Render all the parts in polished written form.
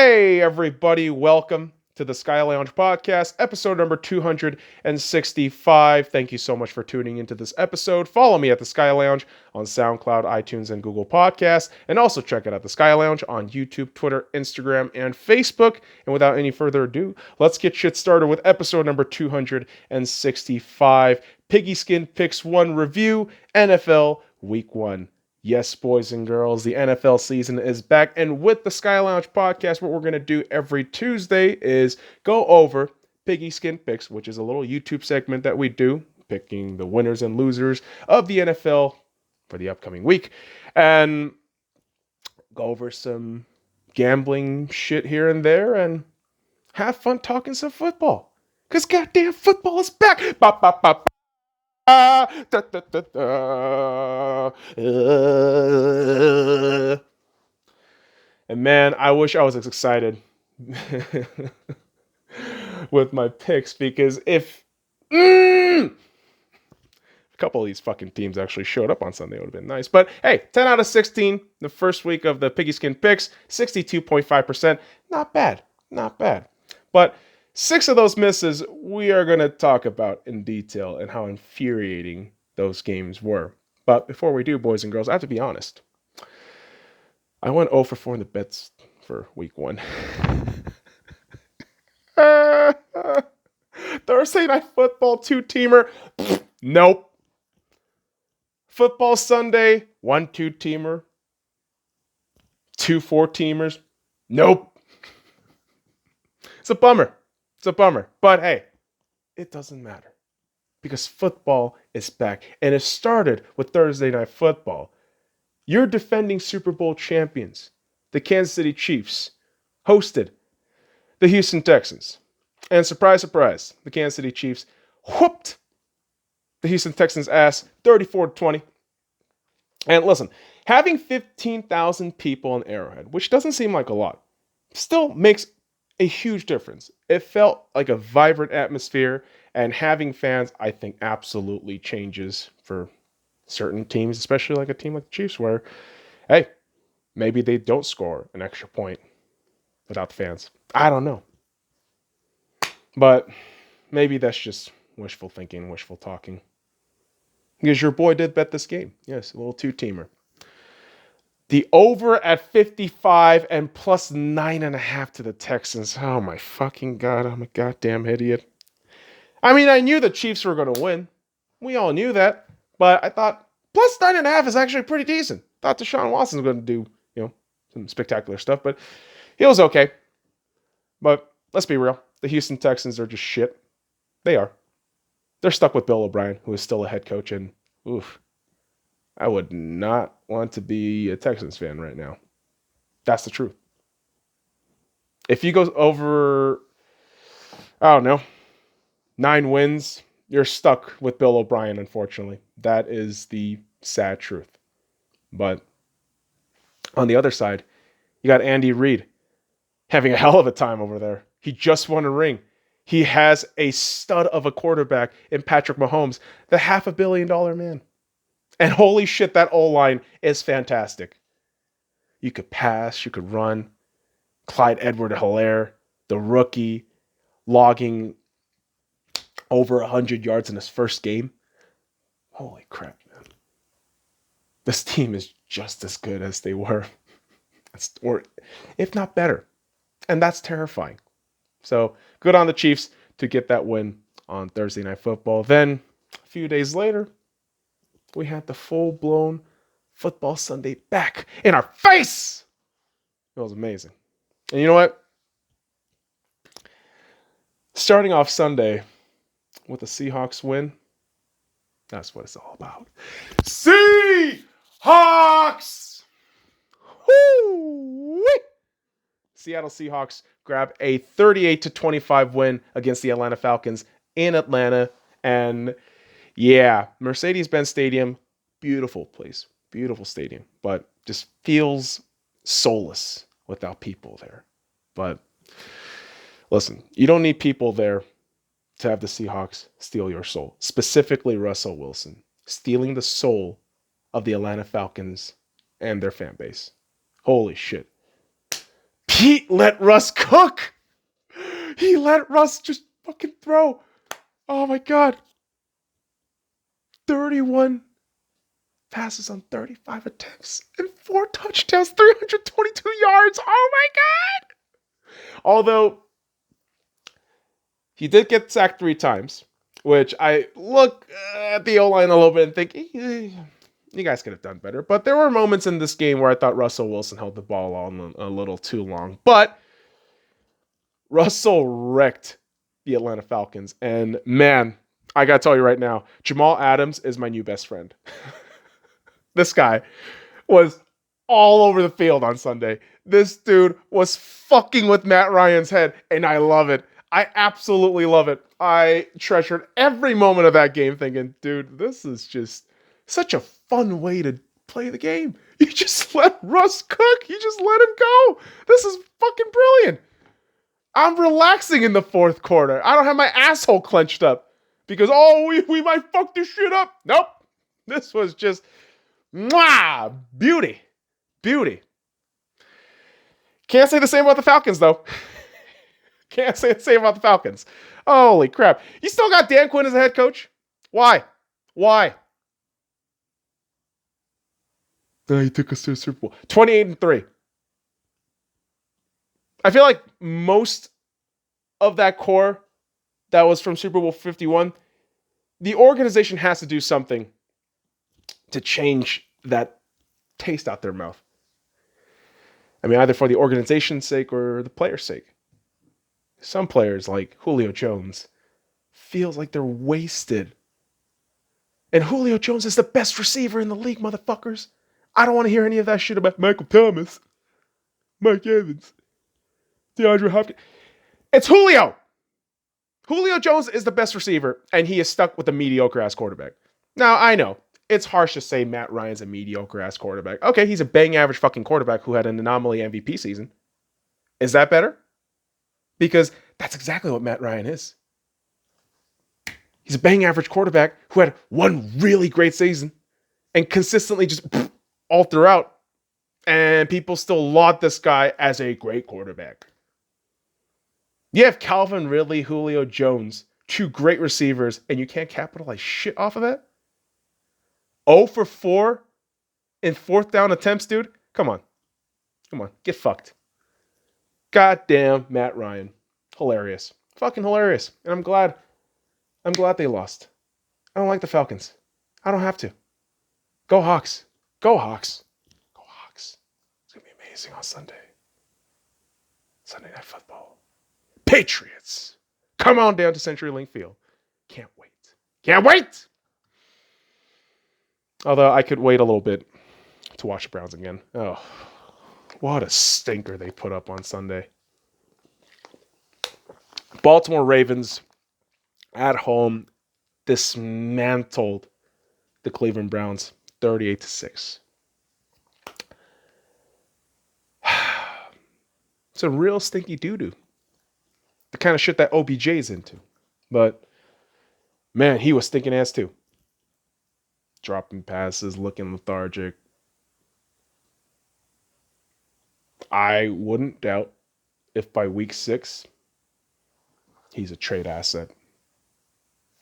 Hey, everybody, welcome to the SkyLounge podcast, episode number 265. Thank you so much for tuning into this episode. Follow me at the SkyLounge on SoundCloud, iTunes, and Google Podcasts, and also check it out, the SkyLounge, on YouTube, Twitter, Instagram, and Facebook. And without any further ado, let's get shit started with episode number 265, Piggyskin Picks 1 Review, NFL Week 1. Yes, boys and girls, the NFL season is back, and with the SkyLounge podcast, what we're going to do every Tuesday is go over Piggyskin Picks, which is a little YouTube segment that we do, picking the winners and losers of the NFL for the upcoming week, and go over some gambling shit here and there, and have fun talking some football, because goddamn football is back! Ba, ba, ba, ba. Da, da, da, da. And man, I wish I was as excited with my picks, because if a couple of these fucking teams actually showed up on Sunday, it would have been nice. But hey, 10 out of 16, the first week of the Piggyskin Picks, 62.5%. Not bad. Not bad. But 6 of those misses we are going to talk about in detail and how infuriating those games were. But before we do, boys and girls, I have to be honest. I went 0 for 4 in the bets for week 1. Thursday Night Football 2-teamer. Nope. Football Sunday 1 2-teamer. 2 4-teamers. Nope. It's a bummer. It's a bummer. But hey, it doesn't matter, because football is back. And it started with Thursday Night Football. Your defending Super Bowl champions, the Kansas City Chiefs, hosted the Houston Texans. And surprise, surprise, the Kansas City Chiefs whooped the Houston Texans' ass 34-20. And listen, having 15,000 people in Arrowhead, which doesn't seem like a lot, still makes a huge difference. It felt like a vibrant atmosphere, and having fans, I think, absolutely changes for certain teams, especially like a team like the Chiefs, where, hey, maybe they don't score an extra point without the fans. I don't know. But maybe that's just wishful thinking, wishful talking. Because your boy did bet this game. Yes, a little 2-teamer. The over at 55 and plus 9.5 to the Texans. Oh my fucking God, I'm a goddamn idiot. I mean, I knew the Chiefs were going to win. We all knew that. But I thought plus 9.5 is actually pretty decent. Thought Deshaun Watson was going to do, some spectacular stuff, but he was okay. But let's be real. The Houston Texans are just shit. They are. They're stuck with Bill O'Brien, who is still a head coach, and oof. I would not want to be a Texans fan right now. That's the truth. If you go over, 9 wins, you're stuck with Bill O'Brien, unfortunately. That is the sad truth. But on the other side, you got Andy Reid having a hell of a time over there. He just won a ring. He has a stud of a quarterback in Patrick Mahomes, the $500 million man. And holy shit, that O-line is fantastic. You could pass, you could run. Clyde Edward-Helaire, the rookie, logging over 100 yards in his first game. Holy crap, man. This team is just as good as they were. Or if not better. And that's terrifying. So good on the Chiefs to get that win on Thursday Night Football. Then, a few days later, we had the full-blown football Sunday back in our face. It was amazing. And you know what? Starting off Sunday with the Seahawks win, that's what it's all about. Seahawks! Woo! Seattle Seahawks grab a 38-25 win against the Atlanta Falcons in Atlanta. And yeah, Mercedes-Benz Stadium, beautiful place, beautiful stadium, but just feels soulless without people there. But listen, you don't need people there to have the Seahawks steal your soul. Specifically, Russell Wilson stealing the soul of the Atlanta Falcons and their fan base. Holy shit. He let Russ cook. He let Russ just fucking throw. Oh my God. 31 passes on 35 attempts and 4 touchdowns, 322 yards. Oh my God. Although he did get sacked 3 times, which I look at the O-line a little bit and think, you guys could have done better. But there were moments in this game where I thought Russell Wilson held the ball on a little too long. But Russell wrecked the Atlanta Falcons. And man, I got to tell you right now, Jamal Adams is my new best friend. This guy was all over the field on Sunday. This dude was fucking with Matt Ryan's head, and I love it. I absolutely love it. I treasured every moment of that game thinking, dude, this is just such a fun way to play the game. You just let Russ cook. You just let him go. This is fucking brilliant. I'm relaxing in the fourth quarter. I don't have my asshole clenched up because, we might fuck this shit up. Nope. This was just, mwah, beauty. Beauty. Can't say the same about the Falcons, though. Can't say the same about the Falcons. Holy crap. You still got Dan Quinn as a head coach? Why? He took us to a Super Bowl. 28-3. I feel like most of that core that was from Super Bowl 51, the organization has to do something to change that taste out their mouth. I mean, either for the organization's sake or the player's sake. Some players, like Julio Jones, feels like they're wasted. And Julio Jones is the best receiver in the league, motherfuckers. I don't want to hear any of that shit about Michael Thomas, Mike Evans, DeAndre Hopkins. It's Julio. Julio Jones is the best receiver, and he is stuck with a mediocre-ass quarterback. Now, I know, it's harsh to say Matt Ryan's a mediocre-ass quarterback. Okay, he's a bang-average fucking quarterback who had an anomaly MVP season. Is that better? Because that's exactly what Matt Ryan is. He's a bang-average quarterback who had one really great season and consistently just all throughout. And people still laud this guy as a great quarterback. You have Calvin Ridley, Julio Jones, 2 great receivers, and you can't capitalize shit off of that? 0 for 4 in 4th down attempts, dude? Come on. Get fucked. Goddamn Matt Ryan. Hilarious. Fucking hilarious. And I'm glad they lost. I don't like the Falcons. I don't have to. Go Hawks. Go Hawks. Go Hawks. It's going to be amazing on Sunday. Sunday Night Football. Patriots. Come on down to CenturyLink Field. Can't wait. Can't wait! Although I could wait a little bit to watch the Browns again. Oh, what a stinker they put up on Sunday. Baltimore Ravens at home dismantled the Cleveland Browns 38-6. It's a real stinky doo-doo. The kind of shit that OBJ is into. But, man, he was stinking ass too. Dropping passes, looking lethargic. I wouldn't doubt if by week 6, he's a trade asset.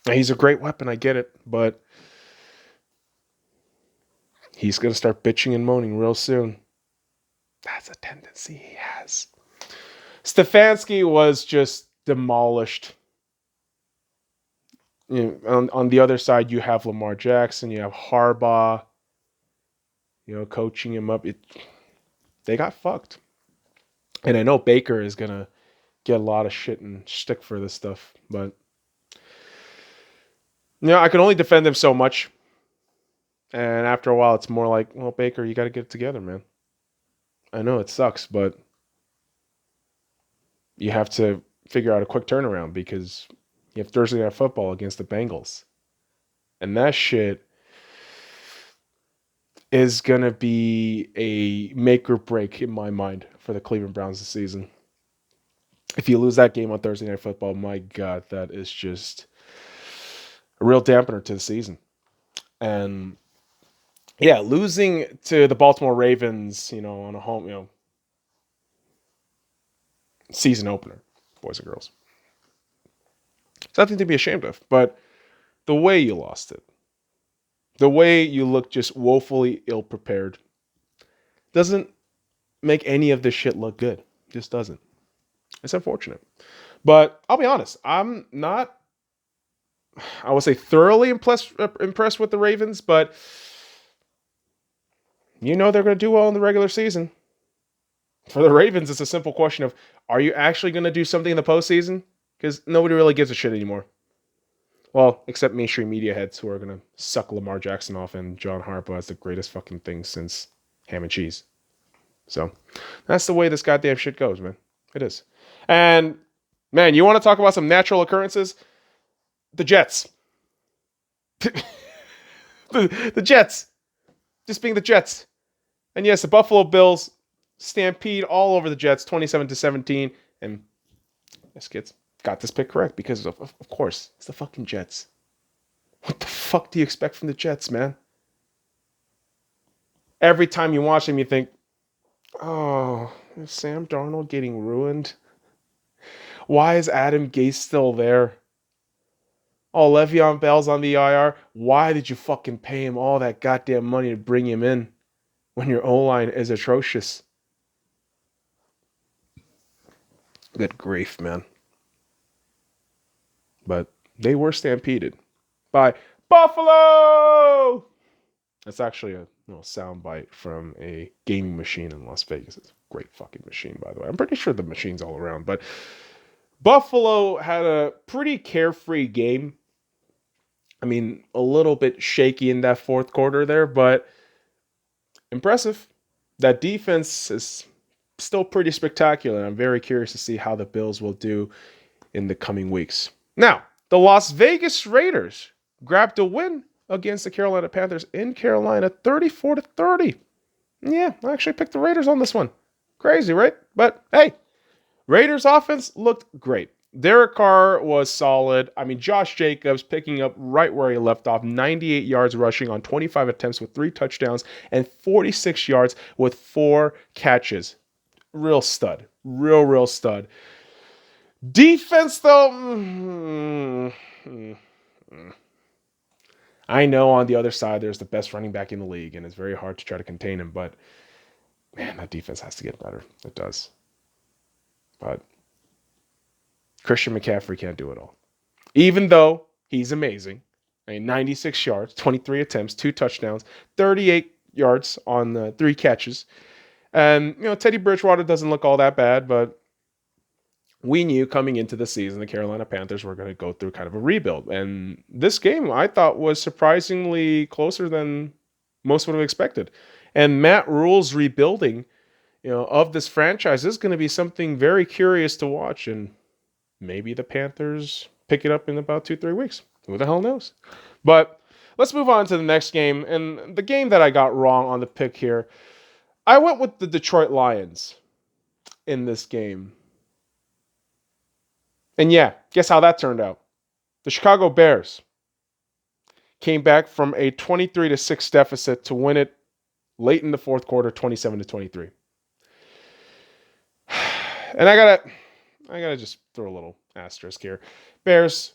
And he's a great weapon, I get it, but he's going to start bitching and moaning real soon. That's a tendency he has. Stefanski was just demolished. You know, on the other side, you have Lamar Jackson, you have Harbaugh, coaching him up. They got fucked. And I know Baker is going to get a lot of shit and shtick for this stuff, but I can only defend him so much. And after a while, it's more like, well, Baker, you got to get it together, man. I know it sucks, but you have to figure out a quick turnaround because you have Thursday Night Football against the Bengals. And that shit is going to be a make or break in my mind for the Cleveland Browns this season. If you lose that game on Thursday Night Football, my God, that is just a real dampener to the season. And losing to the Baltimore Ravens, on a home, season opener, boys and girls. It's nothing to be ashamed of, but the way you lost it, the way you look just woefully ill prepared, doesn't make any of this shit look good. It just doesn't. It's unfortunate. But I'll be honest, I'm not, I would say, thoroughly impressed with the Ravens, but they're going to do well in the regular season. For the Ravens, it's a simple question of, are you actually going to do something in the postseason? Because nobody really gives a shit anymore. Well, except mainstream media heads who are going to suck Lamar Jackson off and John Harbaugh as the greatest fucking thing since ham and cheese. So that's the way this goddamn shit goes, man. It is. And, man, you want to talk about some natural occurrences? The Jets. the Jets. Just being the Jets. And yes, the Buffalo Bills stampede all over the Jets, 27-17. And yes, kids, got this pick correct because, of course, it's the fucking Jets. What the fuck do you expect from the Jets, man? Every time you watch them, you think, oh, is Sam Darnold getting ruined? Why is Adam Gase still there? Oh, Le'Veon Bell's on the IR. Why did you fucking pay him all that goddamn money to bring him in when your O-line is atrocious? Good grief, man. But they were stampeded by Buffalo! That's actually a soundbite from a gaming machine in Las Vegas. It's a great fucking machine, by the way. I'm pretty sure the machine's all around. But Buffalo had a pretty carefree game. I mean, a little bit shaky in that fourth quarter there, but impressive. That defense is still pretty spectacular. I'm very curious to see how the Bills will do in the coming weeks. Now, the Las Vegas Raiders grabbed a win against the Carolina Panthers in Carolina, 34-30. Yeah, I actually picked the Raiders on this one. Crazy, right? But hey, Raiders offense looked great. Derek Carr was solid. I mean, Josh Jacobs picking up right where he left off, 98 yards rushing on 25 attempts with 3 touchdowns and 46 yards with 4 catches. Real stud. Real stud. Defense, though, I know on the other side there's the best running back in the league, and it's very hard to try to contain him, but man, that defense has to get better. It does. But Christian McCaffrey can't do it all. Even though he's amazing. I mean, 96 yards, 23 attempts, 2 touchdowns, 38 yards on 3 catches. And, Teddy Bridgewater doesn't look all that bad, but we knew coming into the season the Carolina Panthers were going to go through kind of a rebuild. And this game, I thought, was surprisingly closer than most would have expected. And Matt Rule's rebuilding, of this franchise is going to be something very curious to watch. And maybe the Panthers pick it up in about 2-3 weeks. Who the hell knows? But let's move on to the next game. And the game that I got wrong on the pick here, I went with the Detroit Lions in this game. And yeah, guess how that turned out? The Chicago Bears came back from a 23-6 deficit to win it late in the fourth quarter, 27-23. And I gotta just throw a little asterisk here. Bears,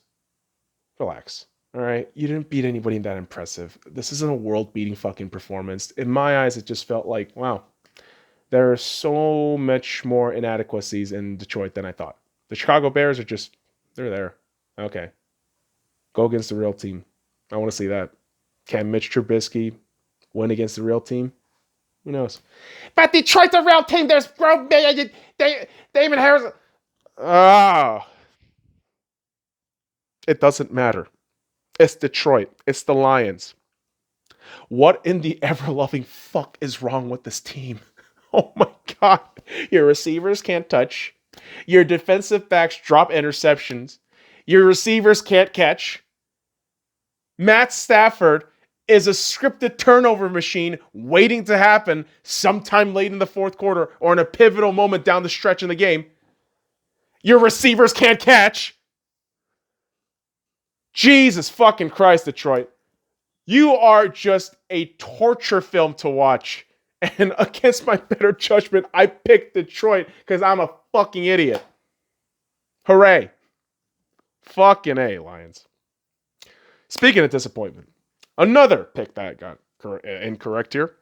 relax. All right, you didn't beat anybody that impressive. This isn't a world-beating fucking performance. In my eyes, it just felt like, wow, there are so much more inadequacies in Detroit than I thought. The Chicago Bears are they're there. Okay. Go against the real team. I want to see that. Can Mitch Trubisky win against the real team? Who knows? But Detroit's a real team. There's David Harris. It doesn't matter. It's Detroit. It's the Lions. What in the ever-loving fuck is wrong with this team? Oh my God. Your receivers can't touch. Your defensive backs drop interceptions. Your receivers can't catch. Matt Stafford is a scripted turnover machine waiting to happen sometime late in the fourth quarter or in a pivotal moment down the stretch in the game. Your receivers can't catch. Jesus fucking Christ, Detroit. You are just a torture film to watch. And against my better judgment, I picked Detroit because I'm a fucking idiot. Hooray. Fucking A, Lions. Speaking of disappointment, another pick that got incorrect here.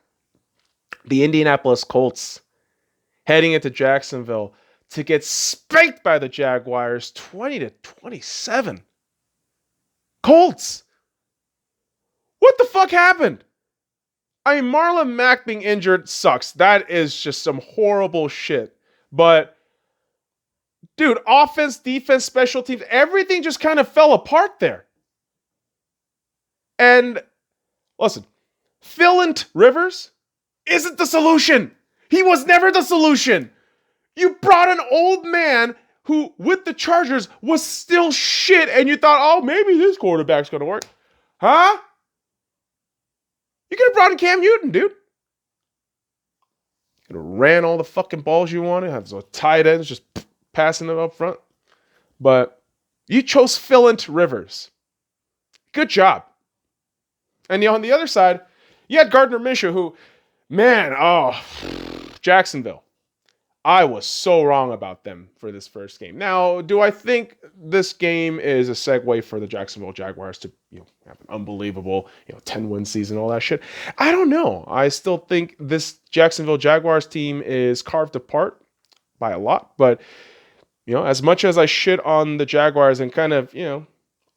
The Indianapolis Colts heading into Jacksonville to get spanked by the Jaguars 20-27. Colts! What the fuck happened? I mean, Marlon Mack being injured sucks. That is just some horrible shit. But, dude, offense, defense, special teams, everything just kind of fell apart there. And, listen, Philip Rivers isn't the solution. He was never the solution. You brought an old man who, with the Chargers, was still shit, and you thought, oh, maybe this quarterback's going to work. Huh? You could have brought in Cam Newton, dude. Could have ran all the fucking balls you wanted, have those tight ends just passing them up front. But you chose Philip Rivers. Good job. And on the other side, you had Gardner Minshew, who, Jacksonville. I was so wrong about them for this first game. Now, do I think this game is a segue for the Jacksonville Jaguars to, have an unbelievable, 10-win season, all that shit? I don't know. I still think this Jacksonville Jaguars team is carved apart by a lot. But, as much as I shit on the Jaguars and kind of,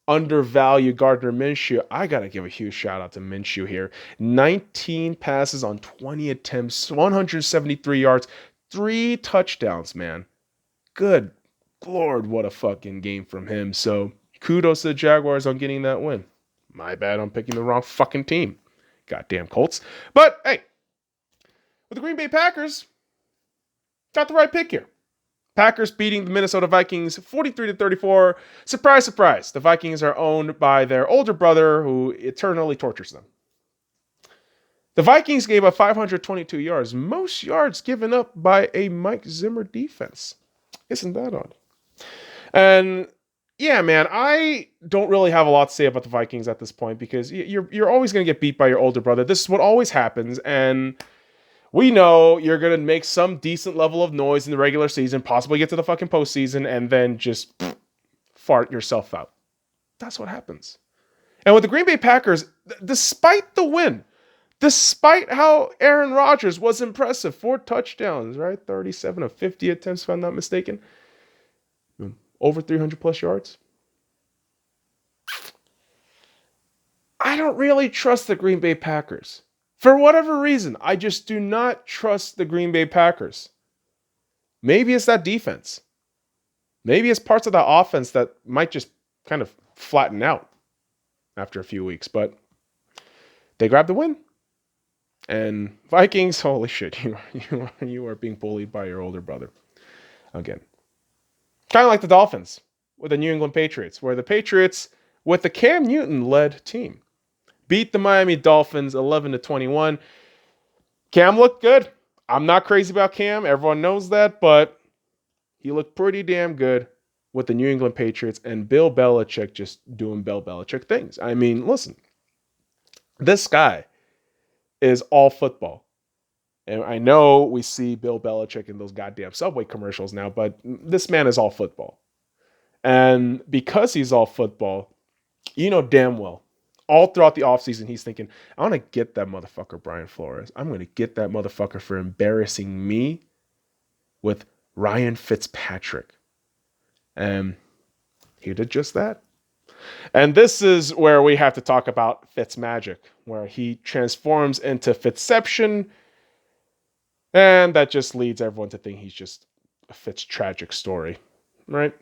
undervalue Gardner Minshew, I got to give a huge shout out to Minshew here. 19 passes on 20 attempts, 173 yards, 3 touchdowns, man. Good Lord, what a fucking game from him. So kudos to the Jaguars on getting that win. My bad on picking the wrong fucking team. Goddamn Colts. But, hey, with the Green Bay Packers, got the right pick here. Packers beating the Minnesota Vikings 43-34. Surprise, surprise. The Vikings are owned by their older brother who eternally tortures them. The Vikings gave up 522 yards, most yards given up by a Mike Zimmer defense. Isn't that odd? And yeah, man, I don't really have a lot to say about the Vikings at this point because you're always going to get beat by your older brother. This is what always happens, and we know you're going to make some decent level of noise in the regular season, possibly get to the fucking postseason, and then just fart yourself out. That's what happens. And with the Green Bay Packers, despite the win, despite how Aaron Rodgers was impressive, 4 touchdowns, right? 37 of 50 attempts, if I'm not mistaken. Over 300 plus yards. I don't really trust the Green Bay Packers. For whatever reason, I just do not trust the Green Bay Packers. Maybe it's that defense. Maybe it's parts of the offense that might just kind of flatten out after a few weeks. But they grabbed the win. And Vikings, holy shit, you are being bullied by your older brother. Again. Kind of like the Dolphins with the New England Patriots, where the Patriots, with the Cam Newton-led team, beat the Miami Dolphins 11-21. Cam looked good. I'm not crazy about Cam. Everyone knows that, but he looked pretty damn good with the New England Patriots and Bill Belichick just doing Bill Belichick things. I mean, listen, this guy is all football. And I know we see Bill Belichick in those goddamn Subway commercials now, but this man is all football. And because he's all football, you know damn well, all throughout the offseason, he's thinking, I want to get that motherfucker Brian Flores. I'm going to get that motherfucker for embarrassing me with Ryan Fitzpatrick. And he did just that. And this is where we have to talk about Fitzmagic, where he transforms into Fitzception. And that just leads everyone to think he's just a Fitz-tragic story, right?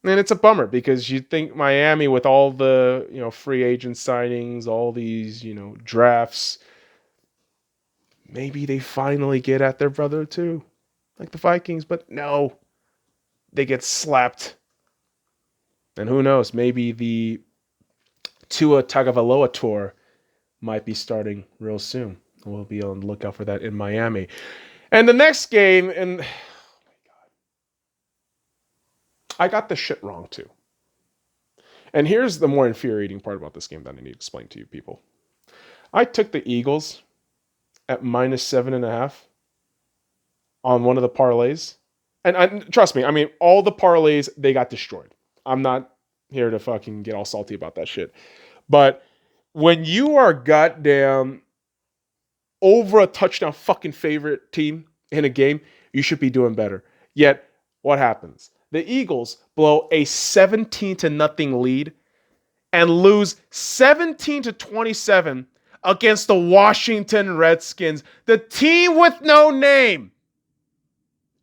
And it's a bummer because you think Miami, with all the, free agent signings, all these, drafts, maybe they finally get at their brother too, like the Vikings. But no, they get slapped. And who knows, maybe the Tua Tagovailoa tour might be starting real soon. We'll be on the lookout for that in Miami. And the next game, and oh my God, I got the shit wrong too. And here's the more infuriating part about this game that I need to explain to you people. I took the Eagles at -7.5 on one of the parlays. And trust me, I mean, all the parlays, they got destroyed. I'm not here to fucking get all salty about that shit. But when you are goddamn over a touchdown fucking favorite team in a game, you should be doing better. Yet, what happens? The Eagles blow a 17-0 lead and lose 17-27 against the Washington Redskins, the team with no name.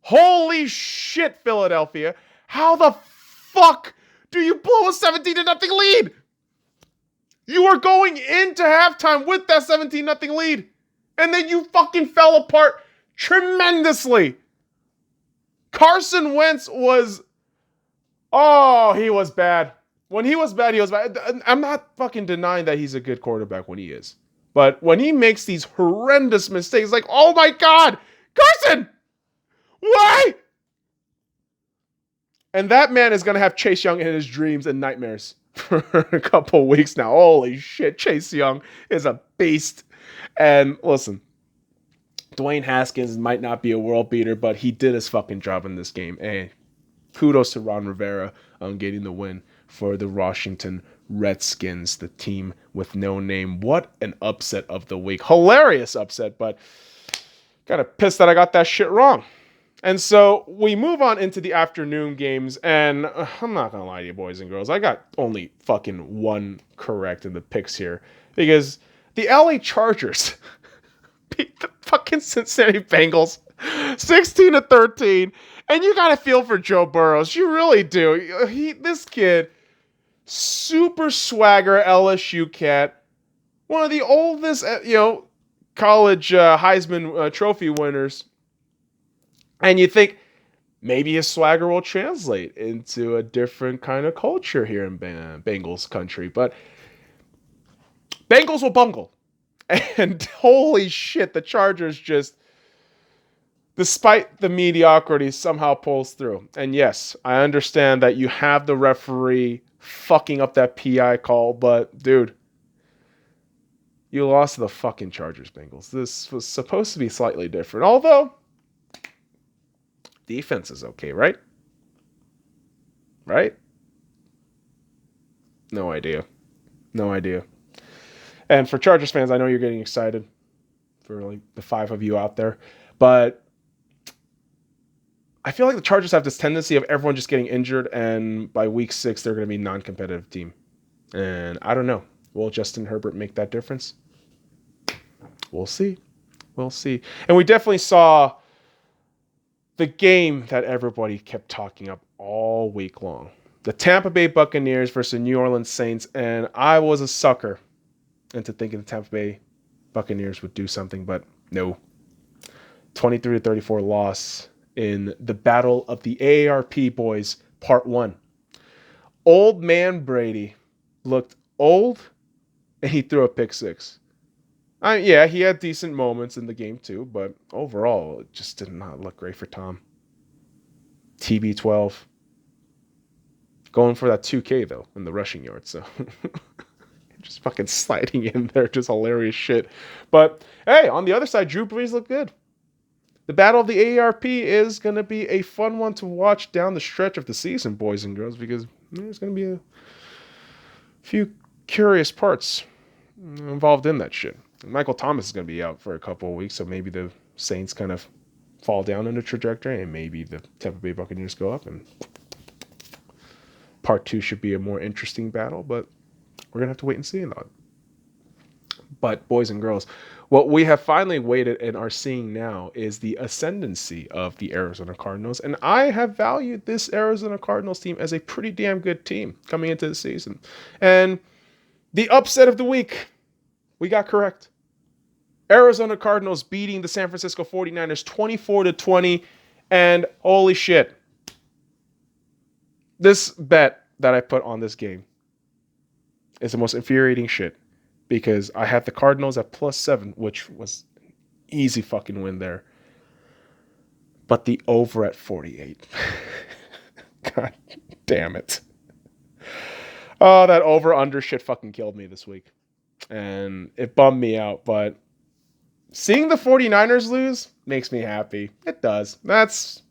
Holy shit, Philadelphia. How the fuck do you blow a 17-0 lead? You were going into halftime with that 17-0 lead. And then you fucking fell apart tremendously. Carson Wentz was... Oh, he was bad. When he was bad, he was bad. I'm not fucking denying that he's a good quarterback when he is. But when he makes these horrendous mistakes, like, oh my God, Carson! Why? And that man is going to have Chase Young in his dreams and nightmares for a couple weeks now. Holy shit, Chase Young is a beast. And listen, Dwayne Haskins might not be a world beater, but he did his fucking job in this game. And kudos to Ron Rivera on getting the win for the Washington Redskins, the team with no name. What an upset of the week. Hilarious upset, but kind of pissed that I got that shit wrong. And so we move on into the afternoon games, and I'm not going to lie to you, boys and girls. I got only fucking one correct in the picks here because the LA Chargers beat the fucking Cincinnati Bengals 16-13. And you got to feel for Joe Burrows. You really do. This kid, super swagger LSU cat, one of the oldest, college Heisman Trophy winners. And you think maybe his swagger will translate into a different kind of culture here in Bengals country. But Bengals will bungle. And holy shit, the Chargers just, despite the mediocrity, somehow pulls through. And yes, I understand that you have the referee fucking up that PI call, but dude, you lost to the fucking Chargers, Bengals. This was supposed to be slightly different. Although, defense is okay, right? Right? No idea. And for Chargers fans, I know you're getting excited for like the 5 of you out there, but I feel like the Chargers have this tendency of everyone just getting injured, and by week 6, they're going to be a non-competitive team. And I don't know. Will Justin Herbert make that difference? We'll see. And we definitely saw the game that everybody kept talking up all week long. The Tampa Bay Buccaneers versus the New Orleans Saints, and I was a sucker into thinking the Tampa Bay Buccaneers would do something, but no. 23-34 loss in the Battle of the AARP Boys, Part 1. Old man Brady looked old, and he threw a pick 6. Yeah, he had decent moments in the game too, but overall, it just did not look great for Tom. TB12. Going for that 2K, though, in the rushing yard, so... just fucking sliding in there, just hilarious shit. But, hey, on the other side, Drew Brees looked good. The Battle of the AARP is going to be a fun one to watch down the stretch of the season, boys and girls, because there's going to be a few curious parts involved in that shit. Michael Thomas is going to be out for a couple of weeks, so maybe the Saints kind of fall down in the trajectory, and maybe the Tampa Bay Buccaneers go up, and Part 2 should be a more interesting battle, but we're going to have to wait and see on that. But, boys and girls, what we have finally waited and are seeing now is the ascendancy of the Arizona Cardinals. And I have valued this Arizona Cardinals team as a pretty damn good team coming into the season. And the upset of the week, we got correct. Arizona Cardinals beating the San Francisco 49ers 24-20. And holy shit, this bet that I put on this game is the most infuriating shit. Because I had the Cardinals at +7, which was an easy fucking win there. But the over at 48. God damn it. Oh, that over-under shit fucking killed me this week. And it bummed me out. But seeing the 49ers lose makes me happy. It does. That's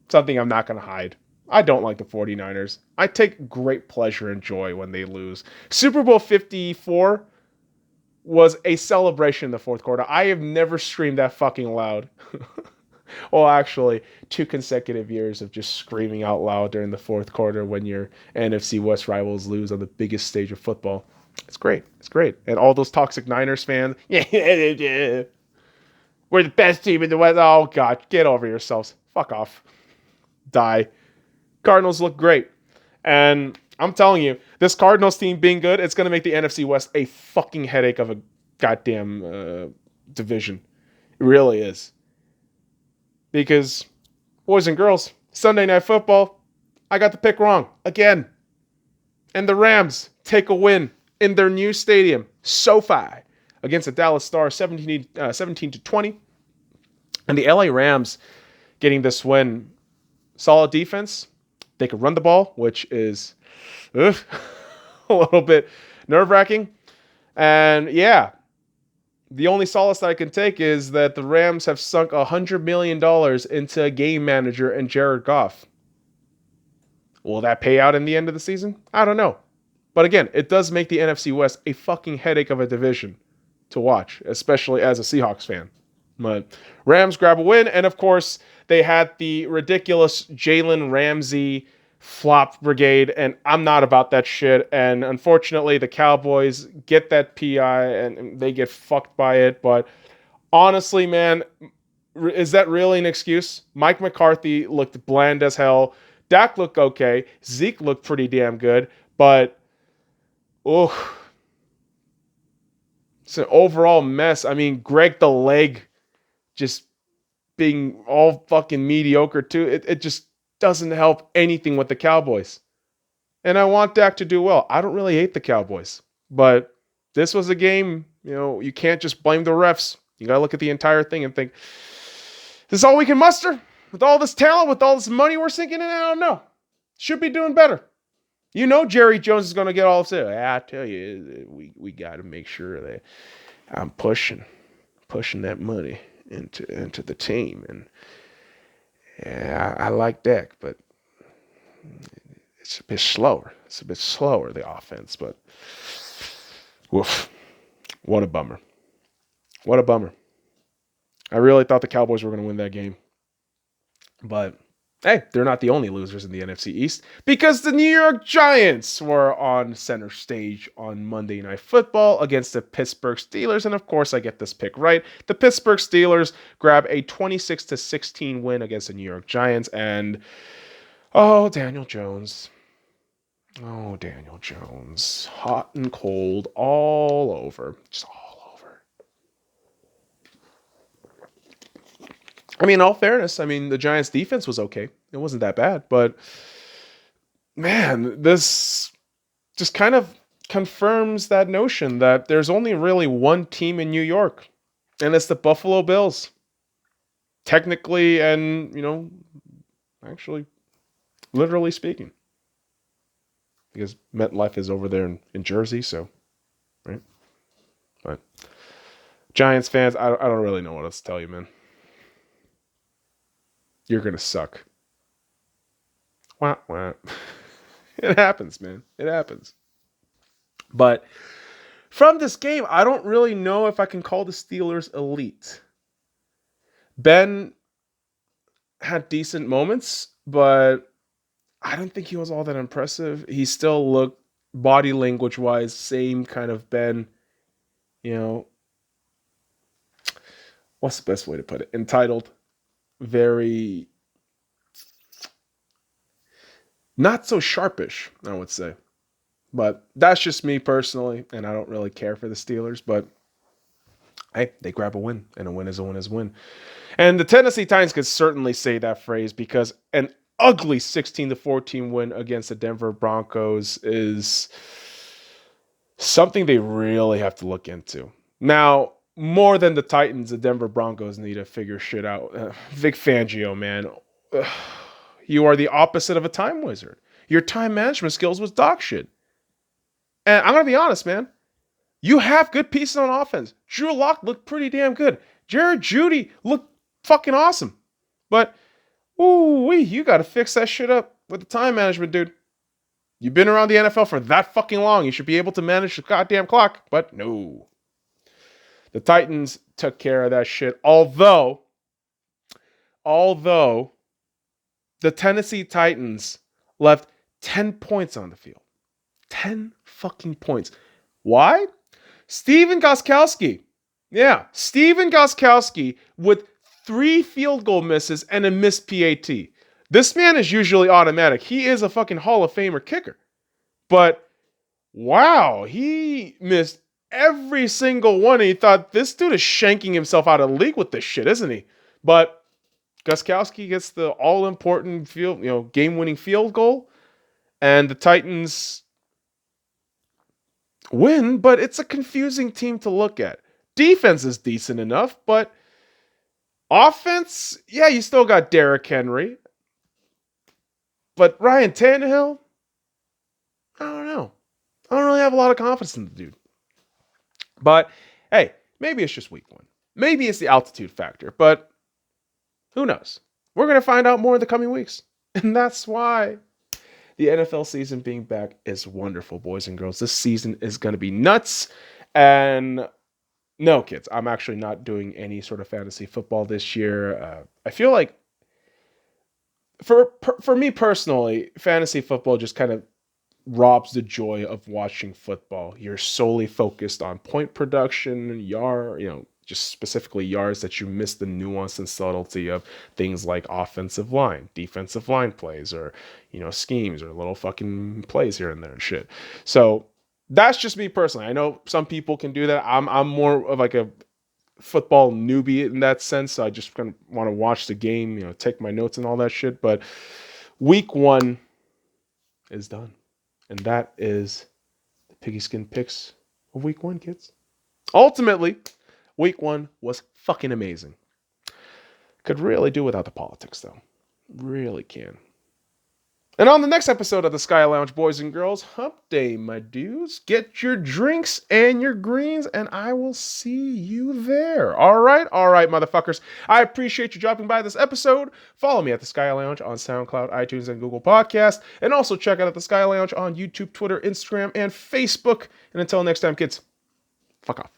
something I'm not going to hide. I don't like the 49ers. I take great pleasure and joy when they lose. Super Bowl 54 was a celebration in the fourth quarter. I have never screamed that fucking loud. Well, actually, 2 consecutive years of just screaming out loud during the fourth quarter when your NFC West rivals lose on the biggest stage of football. It's great. It's great. And all those toxic Niners fans, yeah, we're the best team in the West. Oh, God, get over yourselves. Fuck off. Die. Cardinals look great. And I'm telling you, this Cardinals team being good, it's going to make the NFC West a fucking headache of a goddamn division. It really is. Because, boys and girls, Sunday Night Football, I got the pick wrong again. And the Rams take a win in their new stadium, SoFi, against the Dallas Stars, 17-20. And the LA Rams getting this win, solid defense. They could run the ball, which is a little bit nerve-wracking. And yeah, the only solace that I can take is that the Rams have sunk $100 million into a game manager and Jared Goff. Will that pay out in the end of the season? I don't know. But again, it does make the NFC West a fucking headache of a division to watch, especially as a Seahawks fan. But Rams grab a win, and of course, they had the ridiculous Jalen Ramsey flop brigade, and I'm not about that shit. And unfortunately, the Cowboys get that PI, and they get fucked by it. But honestly, man, is that really an excuse? Mike McCarthy looked bland as hell. Dak looked okay. Zeke looked pretty damn good. But, it's an overall mess. I mean, Greg the Leg just being all fucking mediocre too. It just doesn't help anything with the Cowboys. And I want Dak to do well. I don't really hate the Cowboys. But this was a game, you can't just blame the refs. You got to look at the entire thing and think, this is all we can muster? With all this talent, with all this money we're sinking in? I don't know. Should be doing better. Jerry Jones is going to get all of it. I tell you, we got to make sure that I'm pushing that money into the team. And yeah, I like Dak, but it's a bit slower. The offense. But woof, what a bummer. What a bummer. I really thought the Cowboys were going to win that game. But hey, they're not the only losers in the NFC East, because the New York Giants were on center stage on Monday Night Football against the Pittsburgh Steelers. And of course, I get this pick right. The Pittsburgh Steelers grab a 26-16 win against the New York Giants. And, Daniel Jones. Hot and cold all over. Just all over. I mean, in all fairness, the Giants' defense was okay. It wasn't that bad. But, man, this just kind of confirms that notion that there's only really one team in New York, and it's the Buffalo Bills. Technically and, actually, literally speaking. Because MetLife is over there in Jersey, so, right? But Giants fans, I don't really know what else to tell you, man. You're going to suck. Wah, wah. It happens, man. It happens. But from this game, I don't really know if I can call the Steelers elite. Ben had decent moments, but I don't think he was all that impressive. He still looked, body language-wise, same kind of Ben, what's the best way to put it? Entitled. Very not so sharpish, I would say. But that's just me personally, and I don't really care for the Steelers. But hey, they grab a win, and a win is a win is a win. And the Tennessee Titans could certainly say that phrase, because an ugly 16-14 win against the Denver Broncos is something they really have to look into. Now, more than the Titans, the Denver Broncos need to figure shit out. Vic Fangio, man. You are the opposite of a time wizard. Your time management skills was dog shit. And I'm going to be honest, man. You have good pieces on offense. Drew Lock looked pretty damn good. Jared Judy looked fucking awesome. But, ooh-wee, you got to fix that shit up with the time management, dude. You've been around the NFL for that fucking long. You should be able to manage the goddamn clock. But no. The Titans took care of that shit. Although the Tennessee Titans left 10 points on the field. 10 fucking points. Why? Steven Gostkowski. Yeah, Steven Gostkowski with 3 field goal misses and a missed PAT. This man is usually automatic. He is a fucking Hall of Famer kicker. But, wow, he missed every single one. And he thought, this dude is shanking himself out of the league with this shit, isn't he? But Gostkowski gets the all-important game-winning field goal. And the Titans win, but it's a confusing team to look at. Defense is decent enough, but offense, yeah, you still got Derrick Henry. But Ryan Tannehill, I don't know. I don't really have a lot of confidence in the dude. But, hey, maybe it's just week 1. Maybe it's the altitude factor, but who knows? We're going to find out more in the coming weeks. And that's why the NFL season being back is wonderful, boys and girls. This season is going to be nuts. And no, kids, I'm actually not doing any sort of fantasy football this year. I feel like for me personally, fantasy football just kind of robs the joy of watching football. You're solely focused on point production, just specifically yards, that you miss the nuance and subtlety of things like offensive line, defensive line plays, or, schemes, or little fucking plays here and there and shit. So that's just me personally. I know some people can do that. I'm more of like a football newbie in that sense. So I just kind of want to watch the game, take my notes and all that shit. But week 1 is done. And that is the Piggyskin picks of week 1, kids. Ultimately, week 1 was fucking amazing. Could really do without the politics, though. Really can. And on the next episode of the Sky Lounge, boys and girls, hump day, my dudes. Get your drinks and your greens, and I will see you there. All right, motherfuckers. I appreciate you dropping by this episode. Follow me at the Sky Lounge on SoundCloud, iTunes, and Google Podcasts. And also check out the Sky Lounge on YouTube, Twitter, Instagram, and Facebook. And until next time, kids, fuck off.